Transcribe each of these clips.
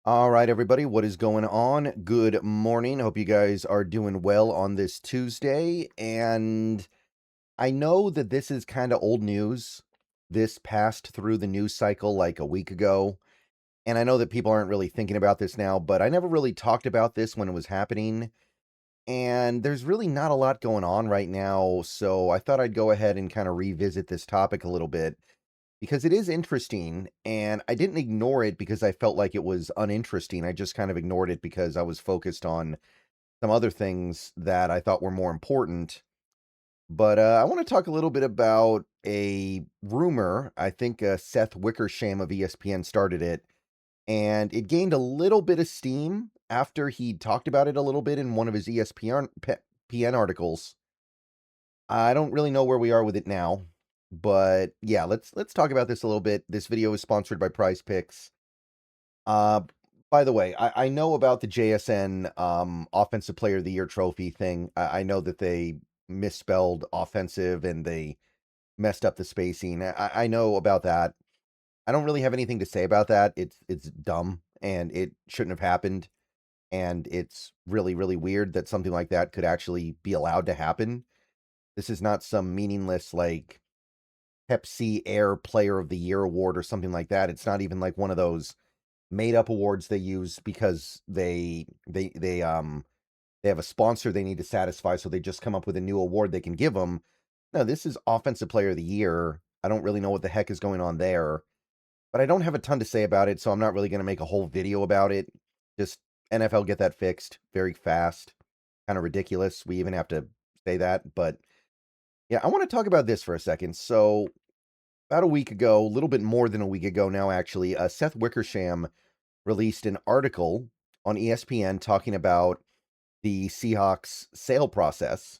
All right, everybody, what is going on? Good morning. Hope you guys are doing well on this Tuesday. And I know that this is kind of old news. This passed through the news cycle like a week ago. And I know that people aren't really thinking about this now, but I never really talked about this when it was happening. And there's really not a lot going on right now. So I thought I'd go ahead and kind of revisit this topic a little bit because it is interesting, and I didn't ignore it because I felt like it was uninteresting. I just kind of ignored it because I was focused on some other things that I thought were more important. But I want to talk a little bit about a rumor. I think Seth Wickersham of ESPN started it, and it gained a little bit of steam after he talked about it a little bit in one of his ESPN articles. I don't really know where we are with it now, but yeah, let's talk about this a little bit. This video is sponsored by Prize Picks. Uh, by the way, I know about the JSN Offensive Player of the Year trophy thing. I know that they misspelled offensive and they messed up the spacing. I know about that. I don't really have anything to say about that. It's dumb and it shouldn't have happened. And it's really, really weird that something like that could actually be allowed to happen. This is not some meaningless like Pepsi Air Player of the Year award or something like that. It's not even like one of those made up awards they use because they have a sponsor they need to satisfy, so they just come up with a new award they can give them. No, this is Offensive Player of the Year. I don't really know what the heck is going on there, but I don't have a ton to say about it, so I'm not really going to make a whole video about it. Just NFL get that fixed very fast. Kind of ridiculous. We even have to say that, but yeah, I want to talk about this for a second. So about a week ago, a little bit more than a week ago now, actually, Seth Wickersham released an article on ESPN talking about the Seahawks sale process.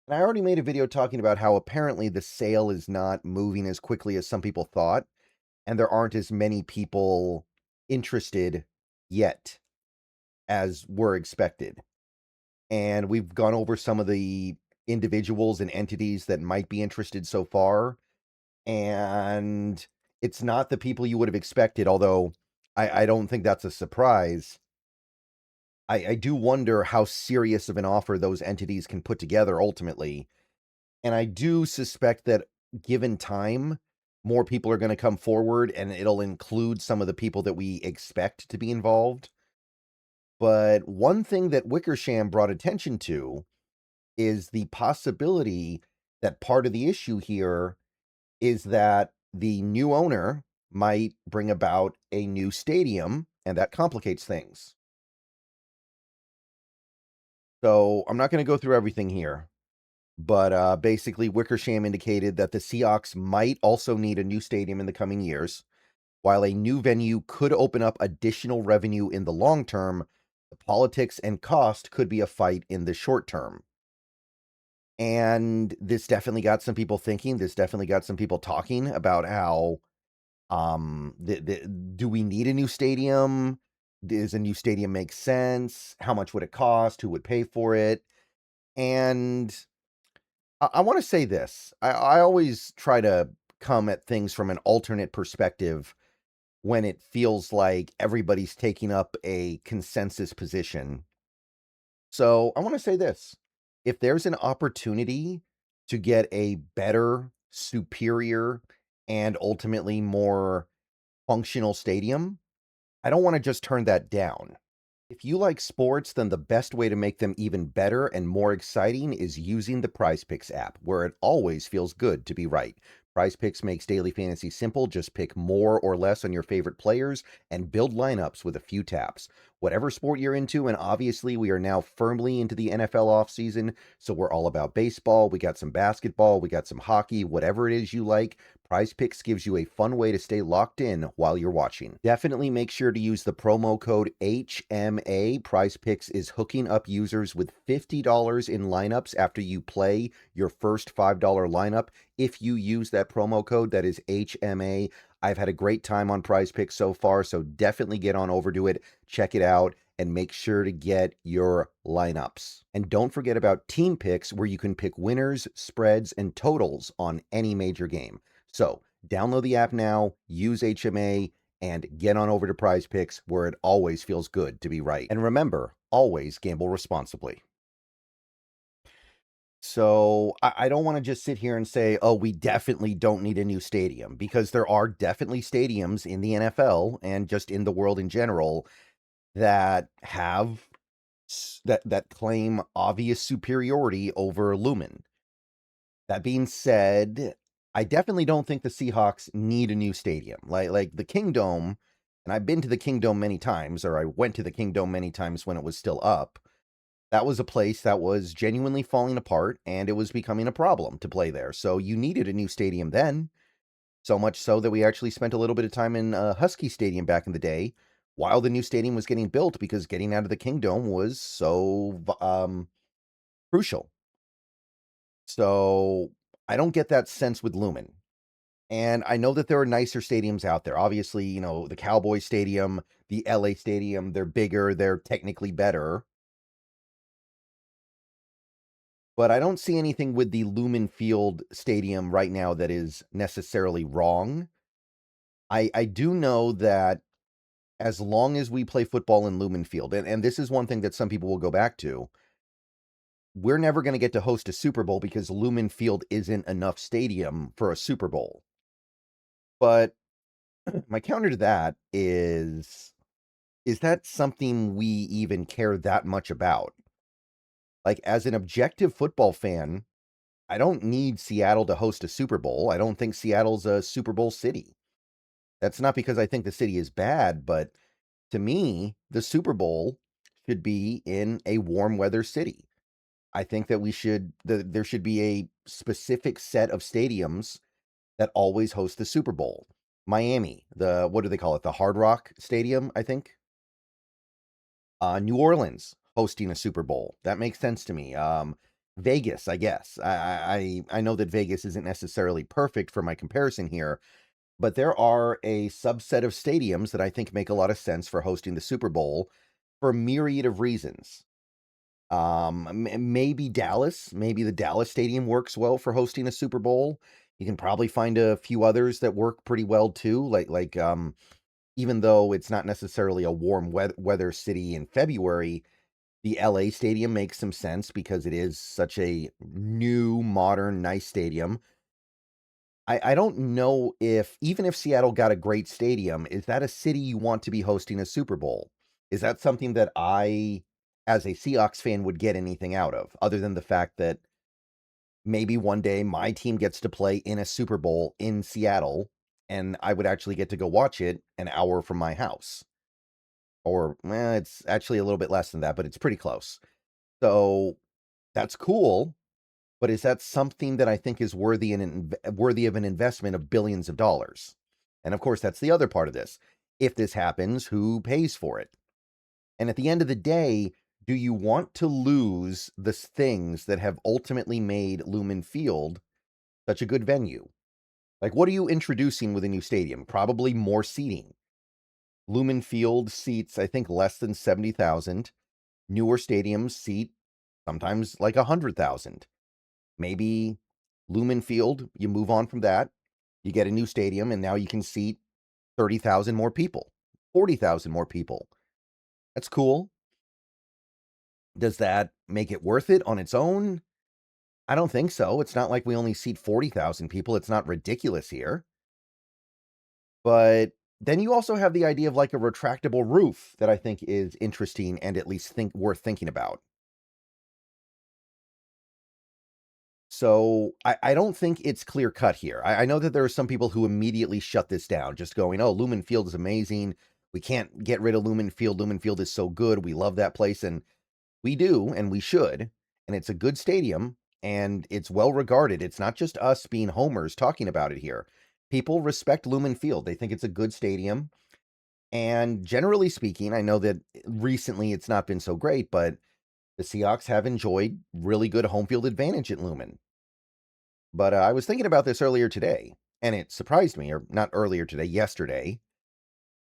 And I already made a video talking about how apparently the sale is not moving as quickly as some people thought, and there aren't as many people interested yet as were expected. And we've gone over some of the individuals and entities that might be interested so far. And it's not the people you would have expected, although I don't think that's a surprise. I do wonder how serious of an offer those entities can put together ultimately. And I do suspect that given time, more people are going to come forward and it'll include some of the people that we expect to be involved. But one thing that Wickersham brought attention to is the possibility that part of the issue here is that the new owner might bring about a new stadium, and that complicates things. So I'm not going to go through everything here, but basically, Wickersham indicated that the Seahawks might also need a new stadium in the coming years. While a new venue could open up additional revenue in the long term, the politics and cost could be a fight in the short term. And this definitely got some people thinking. This definitely got some people talking about how do we need a new stadium? Does a new stadium make sense? How much would it cost? Who would pay for it? And I want to say this. I always try to come at things from an alternate perspective when it feels like everybody's taking up a consensus position. So I want to say this. If there's an opportunity to get a better, superior, and ultimately more functional stadium, I don't want to just turn that down. If you like sports, then the best way to make them even better and more exciting is using the Prize Picks app, where it always feels good to be right. Prize Picks makes daily fantasy simple. Just pick more or less on your favorite players and build lineups with a few taps. Whatever sport you're into, and obviously we are now firmly into the NFL offseason, so we're all about baseball. We got some basketball, we got some hockey, whatever it is you like. Prize Picks gives you a fun way to stay locked in while you're watching. Definitely make sure to use the promo code HMA. Prize Picks is hooking up users with $50 in lineups after you play your first $5 lineup. If you use that promo code, that is HMA. I've had a great time on Prize Picks so far, so definitely get on over to it, check it out, and make sure to get your lineups. And don't forget about Team Picks, where you can pick winners, spreads, and totals on any major game. So download the app now, use HMA, and get on over to Prize Picks, where it always feels good to be right. And remember, always gamble responsibly. So I don't want to just sit here and say, oh, we definitely don't need a new stadium, because there are definitely stadiums in the NFL and just in the world in general that have that claim obvious superiority over Lumen. That being said, I definitely don't think the Seahawks need a new stadium. Like the Kingdome, and I've been to the Kingdome many times, or I went to the Kingdome many times when it was still up. That was a place that was genuinely falling apart, and it was becoming a problem to play there. So you needed a new stadium then. So much so that we actually spent a little bit of time in Husky Stadium back in the day while the new stadium was getting built, because getting out of the Kingdome was so crucial. So I don't get that sense with Lumen. And I know that there are nicer stadiums out there. Obviously, you know, the Cowboys Stadium, the LA Stadium, they're bigger, they're technically better. But I don't see anything with the Lumen Field Stadium right now that is necessarily wrong. I do know that as long as we play football in Lumen Field, and this is one thing that some people will go back to, we're never going to get to host a Super Bowl because Lumen Field isn't enough stadium for a Super Bowl. But my counter to that is that something we even care that much about? Like, as an objective football fan, I don't need Seattle to host a Super Bowl. I don't think Seattle's a Super Bowl city. That's not because I think the city is bad, but to me, the Super Bowl should be in a warm weather city. I think that there should be a specific set of stadiums that always host the Super Bowl. Miami, what do they call it? The Hard Rock Stadium, I think. New Orleans hosting a Super Bowl. That makes sense to me. Vegas, I guess. I know that Vegas isn't necessarily perfect for my comparison here, but there are a subset of stadiums that I think make a lot of sense for hosting the Super Bowl for a myriad of reasons. Maybe Dallas. Maybe the Dallas Stadium works well for hosting a Super Bowl. You can probably find a few others that work pretty well too. Even though it's not necessarily a warm weather city in February, the LA Stadium makes some sense because it is such a new, modern, nice stadium. I don't know if, even if Seattle got a great stadium, is that a city you want to be hosting a Super Bowl? Is that something that I, as a Seahawks fan, would get anything out of, other than the fact that maybe one day my team gets to play in a Super Bowl in Seattle, and I would actually get to go watch it an hour from my house? Or, it's actually a little bit less than that, but it's pretty close. So that's cool. But is that something that I think is worthy of an investment of billions of dollars? And of course, that's the other part of this. If this happens, who pays for it? And at the end of the day, do you want to lose the things that have ultimately made Lumen Field such a good venue? Like, what are you introducing with a new stadium? Probably more seating. Lumen Field seats, I think, less than 70,000. Newer stadiums seat sometimes like 100,000. Maybe Lumen Field, you move on from that, you get a new stadium, and now you can seat 30,000 more people, 40,000 more people. That's cool. Does that make it worth it on its own? I don't think so. It's not like we only seat 40,000 people. It's not ridiculous here. But then you also have the idea of like a retractable roof that I think is interesting and at least worth thinking about. So I don't think it's clear cut here. I know that there are some people who immediately shut this down, just going, oh, Lumen Field is amazing. We can't get rid of Lumen Field. Lumen Field is so good. We love that place. And we do, and we should. And it's a good stadium, and it's well regarded. It's not just us being homers talking about it here. People respect Lumen Field. They think it's a good stadium. And generally speaking, I know that recently it's not been so great, but the Seahawks have enjoyed really good home field advantage at Lumen. But I was thinking about this earlier today, and it surprised me, or not earlier today, yesterday.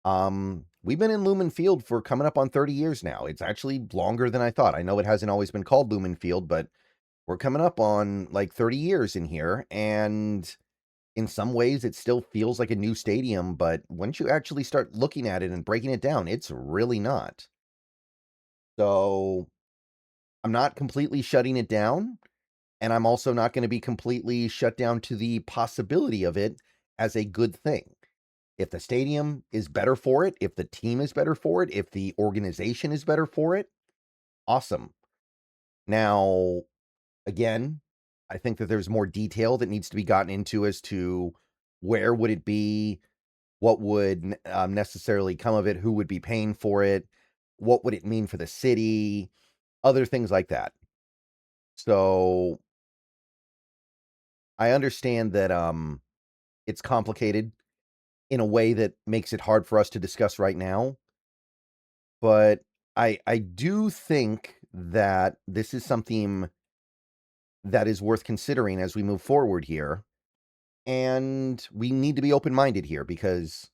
We've been in Lumen Field for coming up on 30 years now. It's actually longer than I thought. I know it hasn't always been called Lumen Field, but we're coming up on like 30 years in here, and In some ways, it still feels like a new stadium, but once you actually start looking at it and breaking it down, it's really not. So I'm not completely shutting it down, and I'm also not going to be completely shut down to the possibility of it as a good thing. If the stadium is better for it, if the team is better for it, if the organization is better for it, awesome. Now, again, I think that there's more detail that needs to be gotten into as to where would it be, what would necessarily come of it, who would be paying for it, what would it mean for the city, other things like that. So I understand that it's complicated in a way that makes it hard for us to discuss right now, but I do think that this is something that is worth considering as we move forward here. And we need to be open-minded here because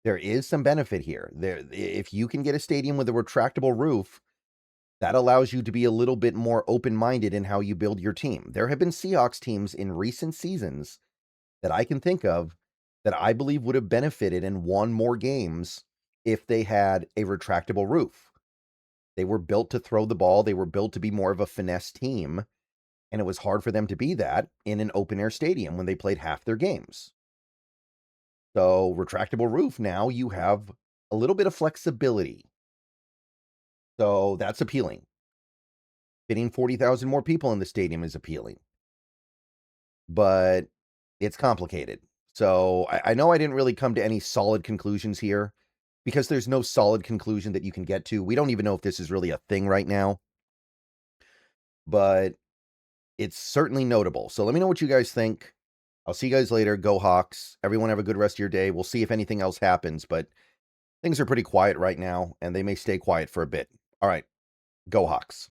there is some benefit here. If you can get a stadium with a retractable roof, that allows you to be a little bit more open-minded in how you build your team. There have been Seahawks teams in recent seasons that I can think of that I believe would have benefited and won more games if they had a retractable roof. They were built to throw the ball. They were built to be more of a finesse team. And it was hard for them to be that in an open-air stadium when they played half their games. So, retractable roof, now you have a little bit of flexibility. So, that's appealing. Fitting 40,000 more people in the stadium is appealing. But it's complicated. So, I know I didn't really come to any solid conclusions here because there's no solid conclusion that you can get to. We don't even know if this is really a thing right now. But it's certainly notable. So, let me know what you guys think. I'll see you guys later. Go Hawks. Everyone have a good rest of your day. We'll see if anything else happens, but things are pretty quiet right now, and they may stay quiet for a bit. All right. Go Hawks.